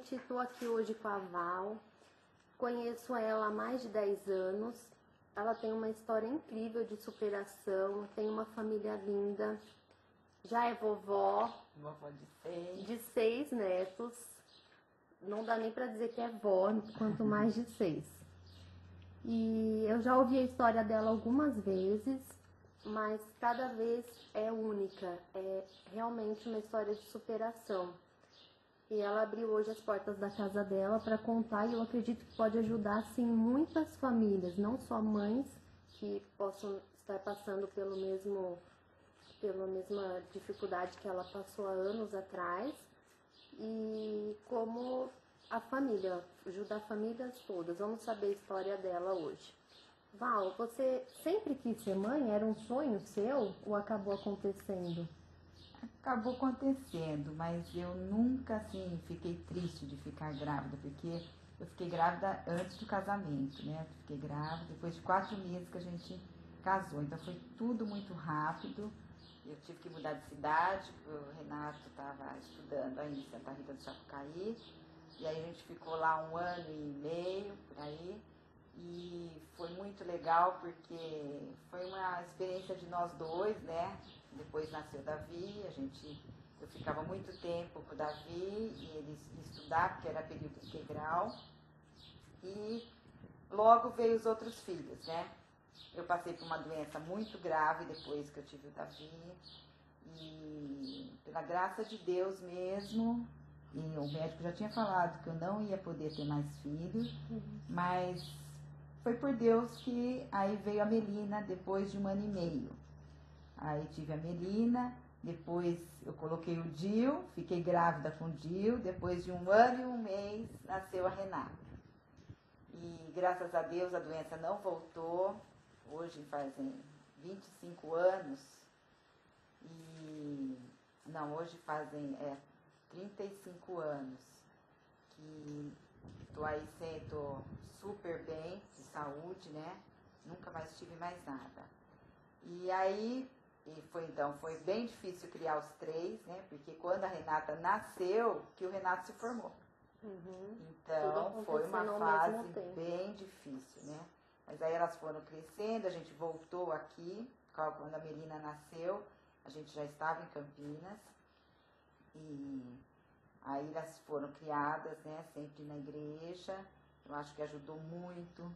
gente, estou aqui hoje com a Val. Conheço ela há mais de 10 anos. Ela tem uma história incrível de superação, tem uma família linda, já é vovó. Vovó de 6. De 6 netos. Não dá nem para dizer que é vó, quanto mais de 6. E eu já ouvi a história dela algumas vezes, mas cada vez é única. É realmente uma história de superação. E ela abriu hoje as portas da casa dela para contar, e eu acredito que pode ajudar, sim, muitas famílias, não só mães que possam estar passando pela mesma dificuldade que ela passou há anos atrás, e como a família, ajudar famílias todas. Vamos saber a história dela hoje. Val, você sempre quis ser mãe? Era um sonho seu ou acabou acontecendo? Acabou acontecendo, mas eu nunca, assim, fiquei triste de ficar grávida, porque eu fiquei grávida antes do casamento, né? Fiquei grávida depois de 4 meses que a gente casou, então foi tudo muito rápido. Eu tive que mudar de cidade, o Renato estava estudando aí em Santa Rita do Sapucaí, e aí a gente ficou lá 1 ano e meio, por aí, e foi muito legal porque foi uma experiência de nós dois, né? Depois nasceu o Davi, eu ficava muito tempo com o Davi e ele estudar, porque era período integral, e logo veio os outros filhos, né? Eu passei por uma doença muito grave depois que eu tive o Davi, e pela graça de Deus mesmo, e o médico já tinha falado que eu não ia poder ter mais filhos, mas foi por Deus que aí veio a Melina depois de 1 ano e meio. Aí tive a Melina, depois eu coloquei o Dil, fiquei grávida com o Dil, depois de 1 ano e 1 mês nasceu a Renata. E graças a Deus a doença não voltou, hoje fazem 25 anos, hoje fazem 35 anos que tô aí, tô super bem, de saúde, né? Nunca mais tive mais nada. E aí, foi bem difícil criar os 3, né? Porque quando a Renata nasceu, que o Renato se formou. Então, foi uma fase bem difícil, né? Mas aí elas foram crescendo, a gente voltou aqui, quando a Melina nasceu, a gente já estava em Campinas. E aí elas foram criadas, né? Sempre na igreja. Eu acho que ajudou muito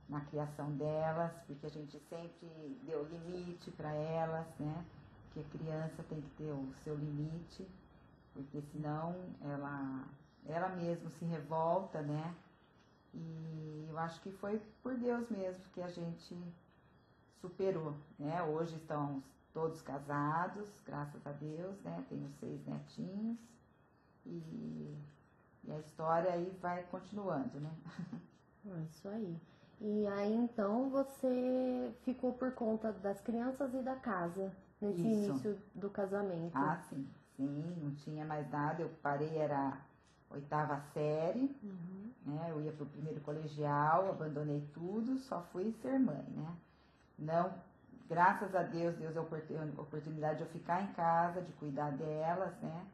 na criação delas, porque a gente sempre deu limite para elas, né? Porque a criança tem que ter o seu limite, porque senão ela mesma se revolta, né? E eu acho que foi por Deus mesmo que a gente superou, né? Hoje estão todos casados, graças a Deus, né? Tenho 6 netinhos e a história aí vai continuando, né? Isso aí. E aí, então, você ficou por conta das crianças e da casa, nesse início do casamento? Ah, sim. Sim, não tinha mais nada. Eu parei, era 8ª série, né? Eu ia pro 1º colegial, abandonei tudo, só fui ser mãe, né? Não, graças a Deus, Deus deu a oportunidade de eu ficar em casa, de cuidar delas, né?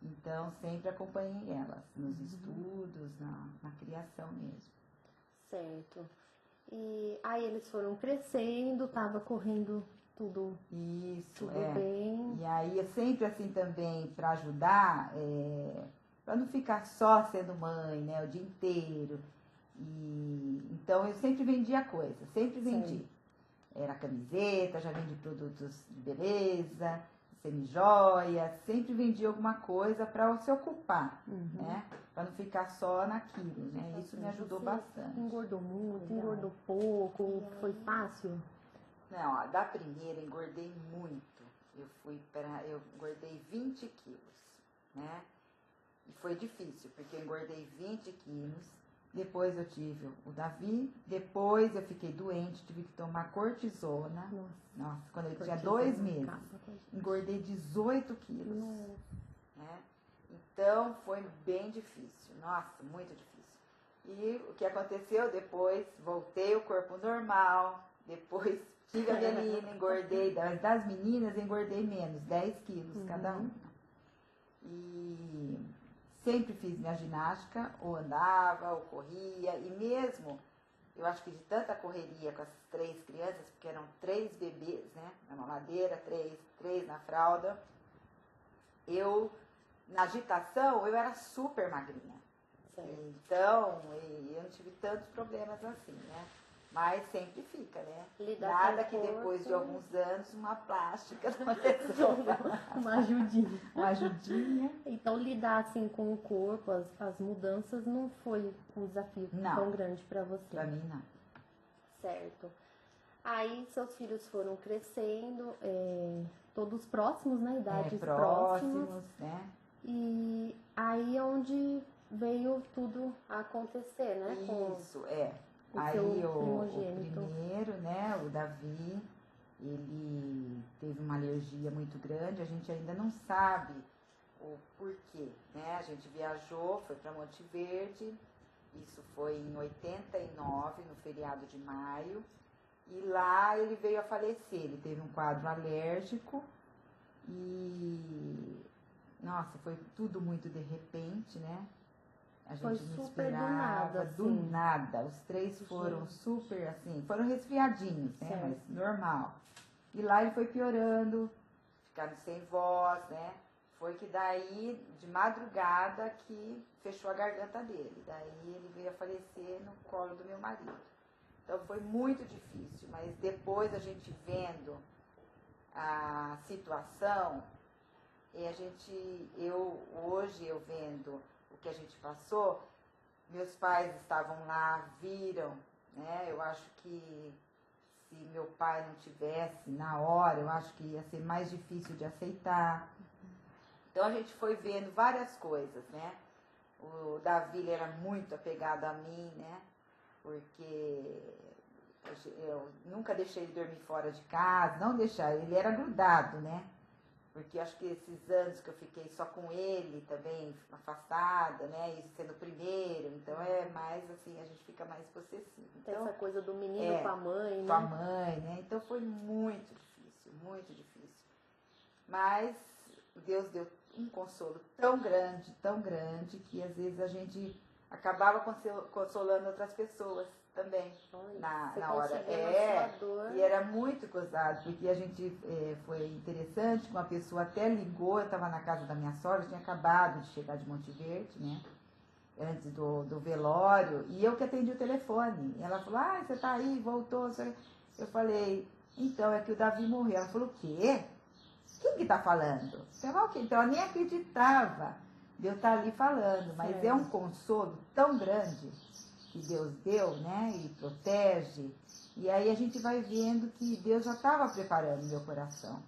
Então, sempre acompanhei elas, nos estudos, na criação mesmo. Certo. E aí eles foram crescendo, tava correndo tudo bem. E aí eu sempre assim também, para ajudar, para não ficar só sendo mãe, né, o dia inteiro. E então eu sempre vendia coisa, sempre vendi. Sim. Era camiseta, já vendi produtos de beleza, semijoia, sempre vendia alguma coisa para se ocupar, né? Para não ficar só naquilo, né? Isso me ajudou bastante. Engordou muito, engordou pouco, foi fácil? Não, da primeira engordei muito. Eu engordei 20 quilos, né? E foi difícil, porque eu engordei 20 quilos. Depois eu tive o Davi, depois eu fiquei doente, tive que tomar cortisona. Nossa, quando eu tinha 2 meses, engordei 18 quilos. Né? Então foi bem difícil, nossa, muito difícil. E o que aconteceu depois, voltei o corpo normal, depois tive a menina, engordei, das meninas engordei menos, 10 quilos cada uma. E sempre fiz minha ginástica, ou andava, ou corria, e mesmo, eu acho que de tanta correria com as 3 crianças, porque eram 3 bebês, né, na mamadeira, 3 na fralda, na agitação, eu era super magrinha. Então, eu não tive tantos problemas assim, né? Mas sempre fica, né? Nada que depois de alguns anos, uma plástica não resolva. Uma ajudinha. Uma ajudinha. Então, lidar assim com o corpo, as mudanças, não foi um desafio tão grande para você? Pra mim, não. Certo. Aí, seus filhos foram crescendo, todos próximos, né? Idades próximas. Né? E aí é onde veio tudo a acontecer, né? Isso, Aí o primeiro, né, o Davi, ele teve uma alergia muito grande, a gente ainda não sabe o porquê, né? A gente viajou, foi para Monte Verde, isso foi em 89, no feriado de maio, e lá ele veio a falecer, ele teve um quadro alérgico e, nossa, foi tudo muito de repente, né? A gente não esperava, do nada. Os 3 foram super, assim, foram resfriadinhos, né? Mas normal. E lá ele foi piorando, ficaram sem voz, né? Foi que daí, de madrugada, que fechou a garganta dele. Daí ele veio a falecer no colo do meu marido. Então foi muito difícil, mas depois a gente vendo a situação, hoje eu vendo o que a gente passou, meus pais estavam lá, viram, né? Eu acho que se meu pai não tivesse na hora, eu acho que ia ser mais difícil de aceitar. Então a gente foi vendo várias coisas, né? O Davi ele era muito apegado a mim, né? Porque eu nunca deixei ele dormir fora de casa, não deixar, ele era grudado, né? Porque acho que esses anos que eu fiquei só com ele também, afastada, né? Isso sendo o primeiro, então é mais assim, a gente fica mais possessivo. Então, essa coisa do menino com a mãe, né? Com a mãe, né? Então foi muito difícil, muito difícil. Mas Deus deu um consolo tão grande, que às vezes a gente acabava consolando outras pessoas também na hora. E era muito gozado, porque a gente foi interessante, uma pessoa até ligou, eu estava na casa da minha sogra, tinha acabado de chegar de Monte Verde, né? Antes do velório, e eu que atendi o telefone. E ela falou, você tá aí, voltou. Eu falei, então, é que o Davi morreu. Ela falou, o quê? Quem que tá falando? Então ela nem acreditava de eu estar ali falando, mas é um consolo tão grande que Deus deu, né? E protege. E aí a gente vai vendo que Deus já estava preparando meu coração.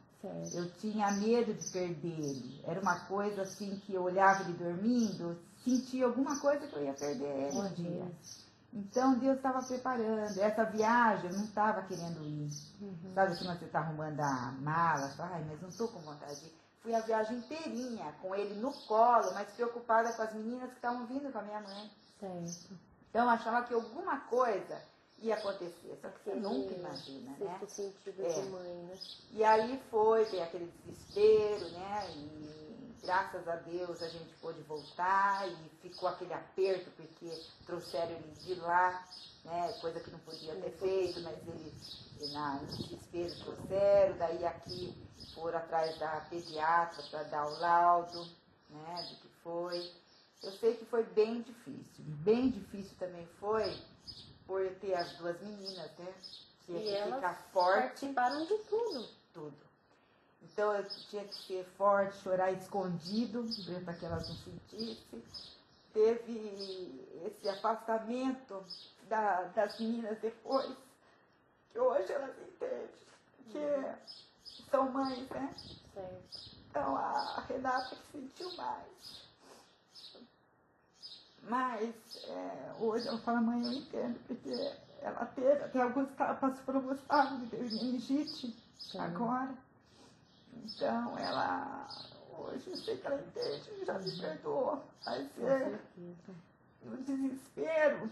Eu tinha medo de perder ele. Era uma coisa assim que eu olhava ele dormindo, sentia alguma coisa que eu ia perder ele um dia. Então Deus estava preparando. Essa viagem eu não estava querendo ir. Sabe assim, quando você está arrumando a mala, você fala, mas não estou com vontade de ir. Fui a viagem inteirinha com ele no colo, mas preocupada com as meninas que estavam vindo com a minha mãe. Então eu achava que alguma coisa ia acontecer, só que você nunca imagina, né? Sentido de mãe, né? E aí veio aquele desespero, né? E graças a Deus a gente pôde voltar e ficou aquele aperto, porque trouxeram ele de lá, né? Coisa que não podia ter feito, mas ele no desespero trouxeram, daí aqui foram atrás da pediatra para dar o laudo, né? Do que foi. Eu sei que foi bem difícil também foi por ter as 2 meninas, né? Tinha que ficar forte. Participaram de tudo. Tudo. Então eu tinha que ser forte, chorar escondido, para que elas não sentissem. Teve esse afastamento das meninas depois, que hoje elas entendem, que são mães, né? Então a Renata que sentiu mais. Mas hoje ela fala, mãe, eu entendo, porque ela teve, até alguns passou por alguns casos de meningite agora. Então ela, hoje eu sei que ela entende, já me perdoou. Mas no desespero,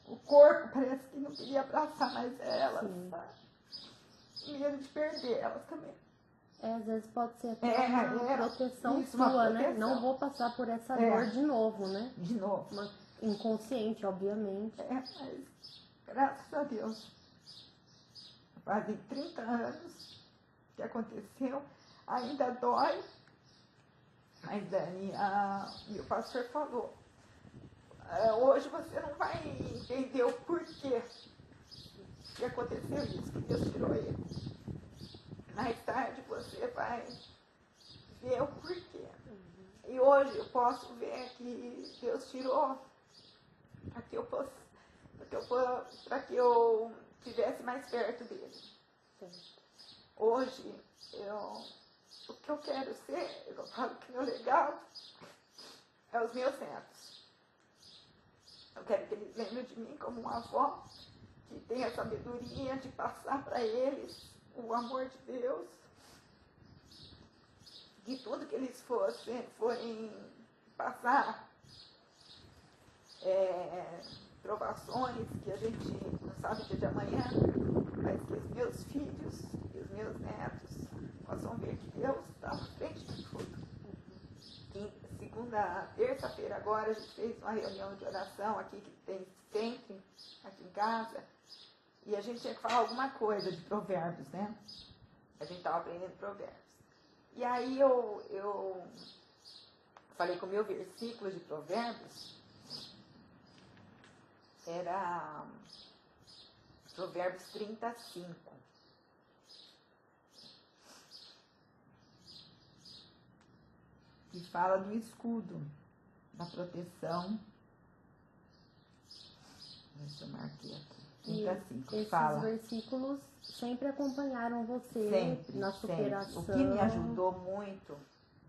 o corpo parece que não queria abraçar mais elas, sabe? Medo de perder elas também. Às vezes pode ser até uma proteção isso, sua, uma né? proteção. Não vou passar por essa dor de novo, né? De novo. Inconsciente, obviamente. Mas graças a Deus, fazem 30 anos que aconteceu, ainda dói. Mas, Dani, meu pastor falou, hoje você não vai entender o porquê que aconteceu isso, que Deus tirou ele. Mais tarde você vai ver o porquê. E hoje eu posso ver que Deus tirou para que eu estivesse mais perto dele. Hoje, o que eu quero ser, eu falo que meu legado é os meus netos. Eu quero que eles lembrem de mim como uma avó que tem a sabedoria de passar para eles o amor de Deus, de tudo que eles forem passar, provações que a gente não sabe o dia de amanhã, mas que os meus filhos e os meus netos possam ver que Deus está à frente de tudo. Terça-feira agora a gente fez uma reunião de oração aqui, que tem sempre aqui em casa, e a gente tinha que falar alguma coisa de provérbios, né? A gente estava aprendendo provérbios. E aí eu falei que o meu versículo de provérbios era Provérbios 35. Que fala do escudo, da proteção. Deixa eu marcar aqui. 35, esses fala. versículos sempre acompanharam você Sempre, na superação. Sempre. O que me ajudou muito,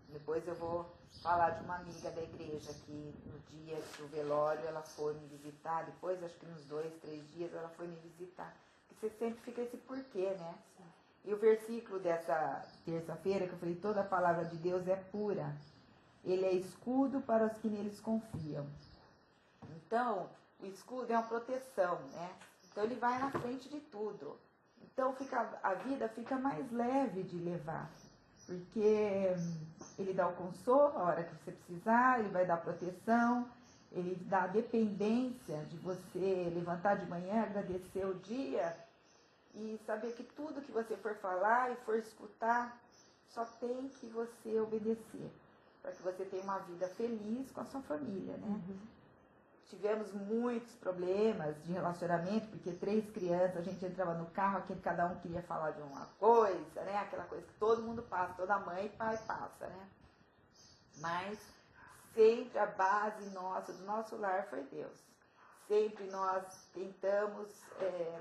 depois eu vou falar de uma amiga da igreja que no dia do velório ela foi me visitar, depois acho que nos 2, 3 dias ela foi me visitar. Porque você sempre fica esse porquê, né? Sim. E o versículo dessa terça-feira, que eu falei, toda a palavra de Deus é pura. Ele é escudo para os que neles confiam. Então, o escudo é uma proteção, né? Então ele vai na frente de tudo. Então a vida fica mais leve de levar. Porque ele dá o consolo a hora que você precisar, ele vai dar proteção, ele dá a dependência de você levantar de manhã, agradecer o dia e saber que tudo que você for falar e for escutar, só tem que você obedecer, para que você tenha uma vida feliz com a sua família, né? Uhum. Tivemos muitos problemas de relacionamento, porque 3 crianças, a gente entrava no carro, aqui cada um queria falar de uma coisa, né? Aquela coisa que todo mundo passa, toda mãe e pai passa, né? Mas sempre a base nossa, do nosso lar foi Deus. Sempre nós tentamos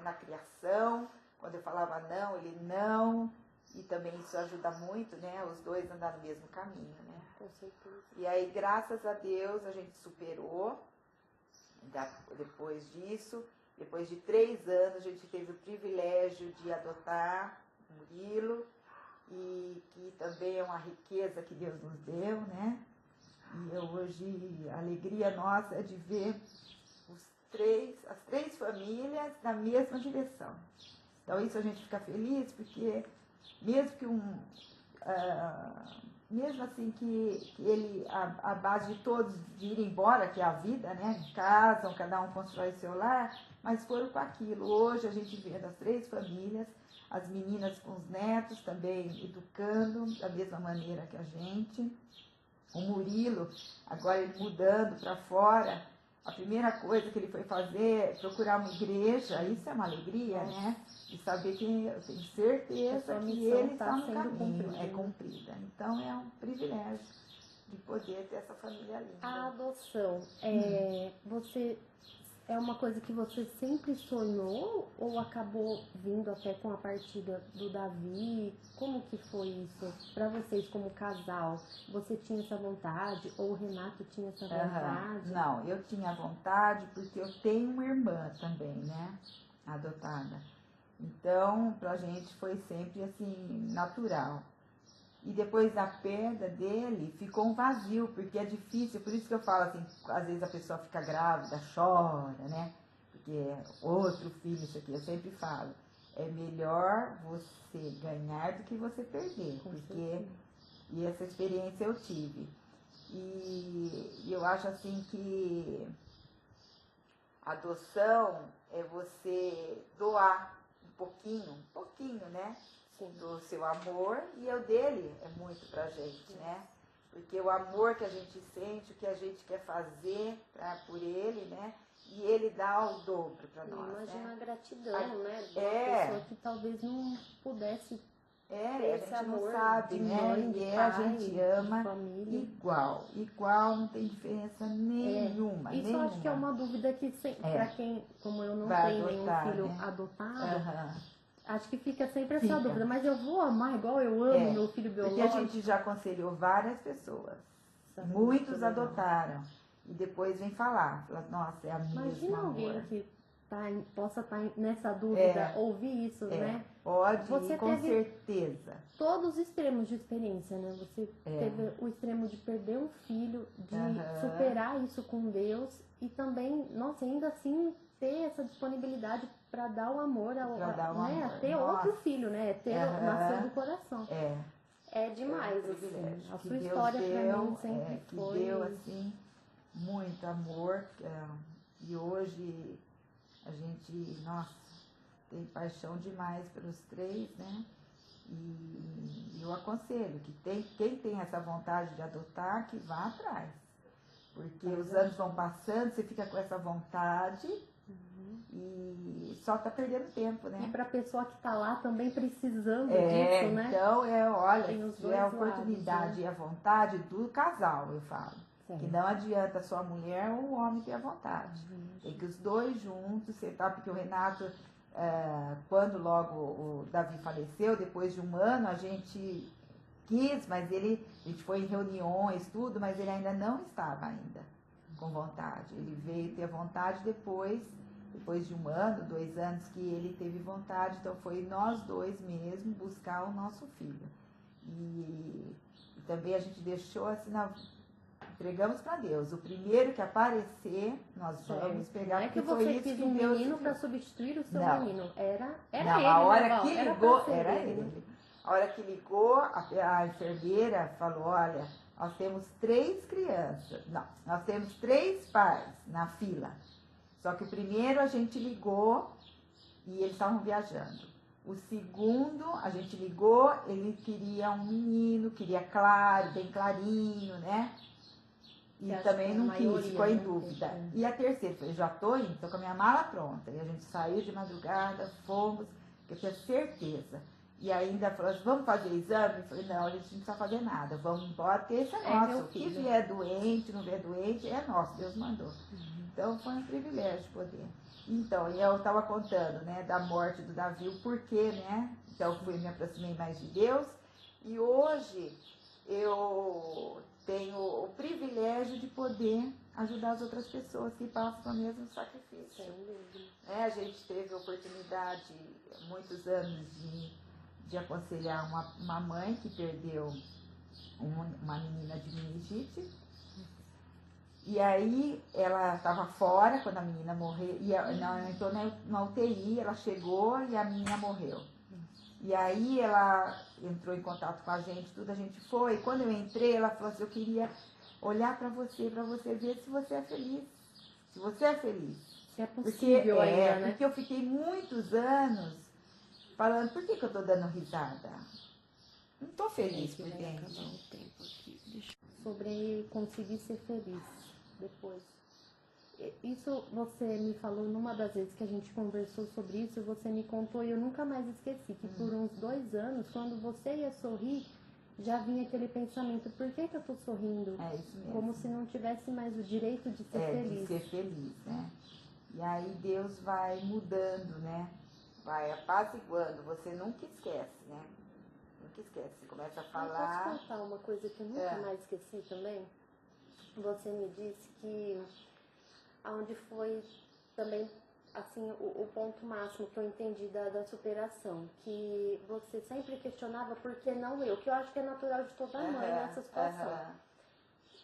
na criação, quando eu falava não, ele não, e também isso ajuda muito, né? Os dois andar no mesmo caminho, né? Com certeza. E aí, graças a Deus, a gente superou. Depois disso, depois de 3 anos, a gente teve o privilégio de adotar o Murilo, e que também é uma riqueza que Deus nos deu, né? E hoje a alegria nossa é de ver as 3 famílias na mesma direção. Então isso a gente fica feliz, porque mesmo que mesmo assim que ele, a base de todos de ir embora, que é a vida, né? Casam, cada um constrói seu lar, mas foram com aquilo. Hoje a gente vê das 3 famílias, as meninas com os netos também educando da mesma maneira que a gente. O Murilo, agora ele mudando para fora, a primeira coisa que ele foi fazer é procurar uma igreja. Isso é uma alegria, né? De saber que eu tenho certeza que ele está no caminho, é cumprida. Então é um privilégio de poder ter essa família linda. A adoção, você é uma coisa que você sempre sonhou ou acabou vindo até com a partida do Davi? Como que foi isso para vocês como casal? Você tinha essa vontade ou o Renato tinha essa vontade? Não, eu tinha vontade porque eu tenho uma irmã também, né? Adotada. Então, pra gente foi sempre assim, natural. E depois da perda dele, ficou um vazio, porque é difícil, por isso que eu falo assim, às vezes a pessoa fica grávida, chora, né? Porque é outro filho, isso aqui, eu sempre falo. é melhor você ganhar do que você perder, porque e essa experiência eu tive. E eu acho assim que a adoção é você doar um pouquinho, né? Do seu amor, e o dele é muito pra gente, né? Porque o amor que a gente sente, o que a gente quer fazer por ele, né? E ele dá o dobro pra nós, imagina, né? a gratidão, né? De uma pessoa que talvez não pudesse ter a esse gente amor não sabe, de né? mãe, de E pai, a gente de ama família. igual, não tem diferença nenhuma, Isso eu acho que é uma dúvida que pra quem, como eu não vai tenho adotar, nenhum filho né? adotado, acho que fica sempre essa dúvida, mas eu vou amar igual eu amo meu filho Porque biológico. a gente já aconselhou várias pessoas, Sabe, muitos adotaram, e depois vem falar, nossa, é a mesma Imagina amor. alguém que possa estar nessa dúvida, ouvir isso, né? Pode, Você com teve certeza. todos os extremos de experiência, né? Você teve o extremo de perder um filho, de superar isso com Deus e também, nossa, ainda assim ter essa disponibilidade para dar o amor, né? Amor. Ter outro filho, né? Ter nasceu do coração. É demais, assim. A sua história para mim sempre foi... Que deu, assim, muito amor. E hoje a gente, nossa, tem paixão demais pelos três, né? E eu aconselho que quem tem essa vontade de adotar, que vá atrás. Porque os anos vão passando, você fica com essa vontade e só tá perdendo tempo, né? E pra pessoa que tá lá também precisando disso, né? Então, olha, se é a oportunidade e a vontade do casal, eu falo. Que não adianta só a mulher ou o homem ter a vontade. Tem que os dois juntos, porque o Renato, quando logo o Davi faleceu, depois de um ano, a gente quis, mas a gente foi em reuniões, tudo, mas ele ainda não estava ainda com vontade. Ele veio ter vontade depois de um ano, 2 anos que ele teve vontade, então foi nós dois mesmo buscar o nosso filho. E também a gente deixou assim, entregamos para Deus. O primeiro que aparecer, nós vamos pegar. Não é que você quis um menino para substituir o seu menino. Era não, ele, a hora né, que ligou, era ele. A hora que ligou, a enfermeira falou, olha, nós temos 3 crianças. Não, nós temos 3 pais na fila. Só que o primeiro a gente ligou e eles estavam viajando. O segundo, a gente ligou, ele queria um menino, queria claro, bem clarinho, né? E também não quis, ficou em dúvida. E a terceira, falei, já tô indo, tô com a minha mala pronta. E a gente saiu de madrugada, fomos, eu tinha certeza. E ainda falou assim, vamos fazer exame? Eu falei, não, a gente não precisa fazer nada, vamos embora, porque esse é nosso. O que vier doente, não vier doente, é nosso, Deus mandou. Então foi um privilégio poder. Então, e eu estava contando, né, da morte do Davi, o porquê, né? Então eu me aproximei mais de Deus. E hoje eu tenho o privilégio de poder ajudar as outras pessoas que passam pelo mesmo sacrifício. A gente teve a oportunidade, muitos anos, de aconselhar uma mãe que perdeu uma menina de meningite. E aí ela estava fora quando a menina morreu, e ela entrou na UTI, ela chegou e a menina morreu. E aí ela entrou em contato com a gente, tudo, a gente foi. E quando eu entrei, ela falou assim, eu queria olhar para você ver se você é feliz. Se você é feliz. Se é possível porque, ainda, né? Porque eu fiquei muitos anos falando, por que eu tô dando risada? Não tô feliz por dentro. Sobre conseguir ser feliz depois. Isso você me falou numa das vezes que a gente conversou sobre isso, você me contou e eu nunca mais esqueci, que por uns 2 anos, quando você ia sorrir, já vinha aquele pensamento, por que eu tô sorrindo? É isso mesmo. Como se não tivesse mais o direito de ser feliz. De ser feliz, né? E aí Deus vai mudando, né? Vai apaziguando, você nunca esquece, né? Nunca esquece, você começa a falar... Eu posso contar uma coisa que eu nunca mais esqueci também? Você me disse que onde foi também assim o ponto máximo que eu entendi da superação, que você sempre questionava por que não eu, que eu acho que é natural de toda mãe nessa situação.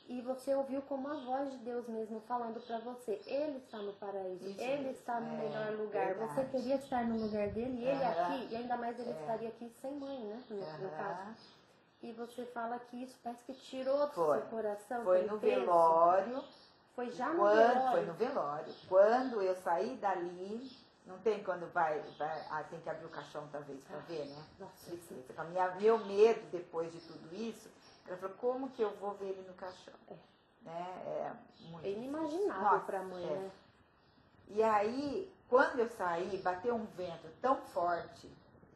E você ouviu como a voz de Deus mesmo falando para você, Ele está no paraíso, Isso Ele mesmo. está no melhor lugar. Verdade. Você queria estar no lugar dele, e Ele Aham. aqui, e ainda mais Ele estaria aqui sem mãe, né? No caso. Aham. E você fala que isso parece que tirou do Foi. seu coração. Foi aquele no peso. velório. Foi já no Quando, velório. foi no velório. Quando eu saí dali, não tem quando tem que abrir o caixão talvez para ver, né? Nossa, Meu medo depois de tudo isso, ela falou, como que eu vou ver ele no caixão? Né? É muito inimaginável para a mãe, né? E aí, quando eu saí, bateu um vento tão forte,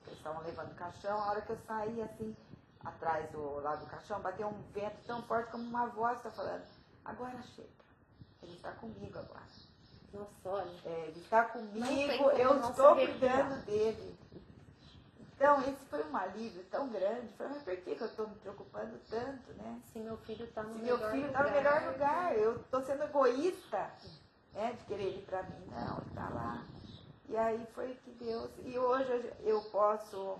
que eles estavam levando o caixão, a hora que eu saí assim, atrás lá do caixão, bateu um vento tão forte como uma voz está falando, agora chega, ele está comigo agora. Nossa, olha. Ele está comigo, como eu não estou se arrepiar. cuidando dele. Então, esse foi um alívio tão grande. Falei, mas por que eu estou me preocupando tanto, né? Se meu filho está no Se melhor meu filho lugar. está no melhor lugar, eu estou sendo egoísta, né, de querer ele para mim. Não, ele está lá. E aí foi que Deus... E hoje eu posso...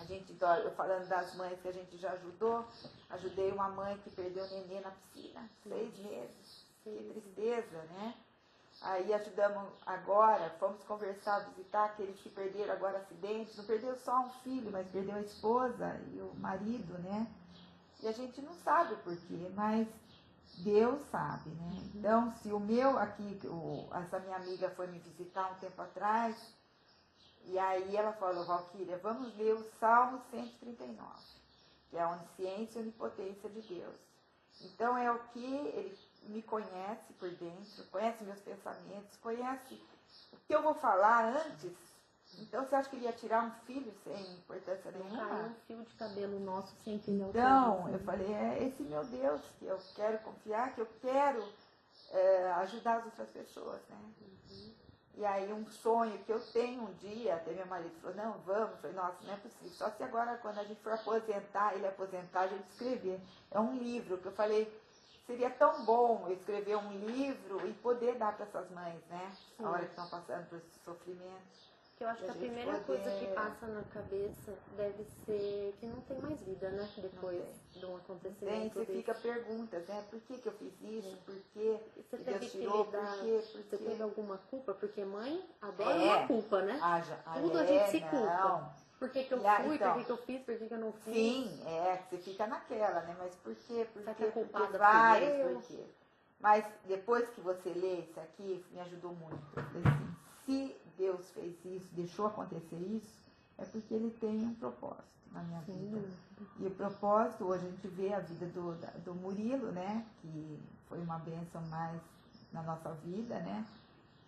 eu falando das mães que a gente já ajudou, ajudei uma mãe que perdeu o nenê na piscina, 6 meses. Que tristeza, né? Aí ajudamos agora, fomos conversar, visitar aqueles que perderam agora acidentes. Não perdeu só um filho, mas perdeu a esposa e o marido, né? E a gente não sabe o porquê, mas Deus sabe, né? Então, se o meu aqui, essa minha amiga foi me visitar um tempo atrás, e aí ela falou, Valquíria, vamos ler o Salmo 139, que é a onisciência e onipotência de Deus. Então é o que ele me conhece por dentro, conhece meus pensamentos, conhece o que eu vou falar antes. Então você acha que ele ia tirar um filho sem importância nenhuma? Caiu um fio de cabelo nosso sem entender o que Então, eu falei, é esse meu Deus que eu quero confiar, que eu quero ajudar as outras pessoas, né? E aí um sonho que eu tenho um dia, até meu marido falou, não, vamos. Eu falei, nossa, não é possível. Só se agora, quando a gente for aposentar, ele aposentar, a gente escrever. É um livro que eu falei, seria tão bom eu escrever um livro e poder dar para essas mães, né? Sim. A hora que estão passando por esse sofrimento. Que eu acho que a primeira coisa que passa na cabeça deve ser que não tem mais vida, né? Depois de um acontecimento Você desse. fica perguntas, né? Por que eu fiz isso? Por que Você Deus teve que tirou? lidar, Por quê? você teve alguma culpa? Porque mãe adora uma culpa, né? Tudo a É, gente se culpa. não. Por que eu fui, então, por que eu fiz, por que eu não fiz? Sim, você fica naquela, né? Mas por quê? Por Será quê? que a Porque culpada vários fui eu? porquê. Mas depois que você lê isso aqui, me ajudou muito. Eu falei assim, se Deus fez isso, deixou acontecer isso, é porque Ele tem um propósito na minha vida. E o propósito, hoje a gente vê a vida do Murilo, né? Que foi uma bênção mais na nossa vida, né?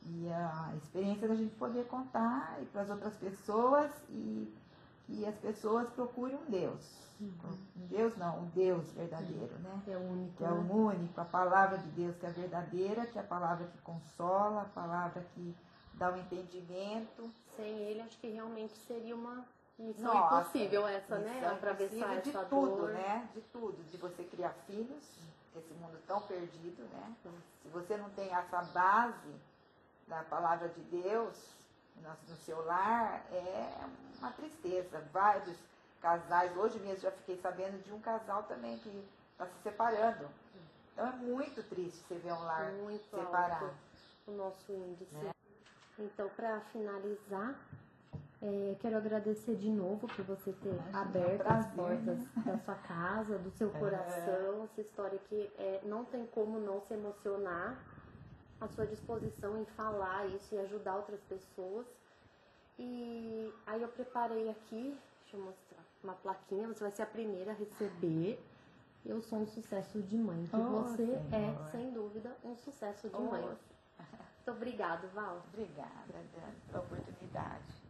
E a experiência da gente poder contar e para as outras pessoas e as pessoas procurem um Deus. Um Deus não, o Deus verdadeiro, né? É o único. Que é o único, a palavra de Deus que é verdadeira, que é a palavra que consola, a palavra que dá um entendimento. Sem ele, acho que realmente seria uma missão impossível essa, né? Atravessar de essa tudo, dor. né? De tudo, de você criar filhos, esse mundo tão perdido, né? Se você não tem essa base da palavra de Deus no seu lar, é uma tristeza. Vários casais, hoje mesmo já fiquei sabendo de um casal também que está se separando. Então é muito triste você ver um lar Muito separado. alto o nosso índice. Né? Então, para finalizar, quero agradecer de novo por você ter aberto as portas da sua casa, do seu coração, essa história que não tem como não se emocionar, à sua disposição em falar isso e ajudar outras pessoas. E aí eu preparei aqui, deixa eu mostrar, uma plaquinha, você vai ser a primeira a receber. Eu sou um sucesso de mãe, que você Senhor. é, sem dúvida, um sucesso de mãe. Muito obrigada, Val. Obrigada, Dani, pela oportunidade.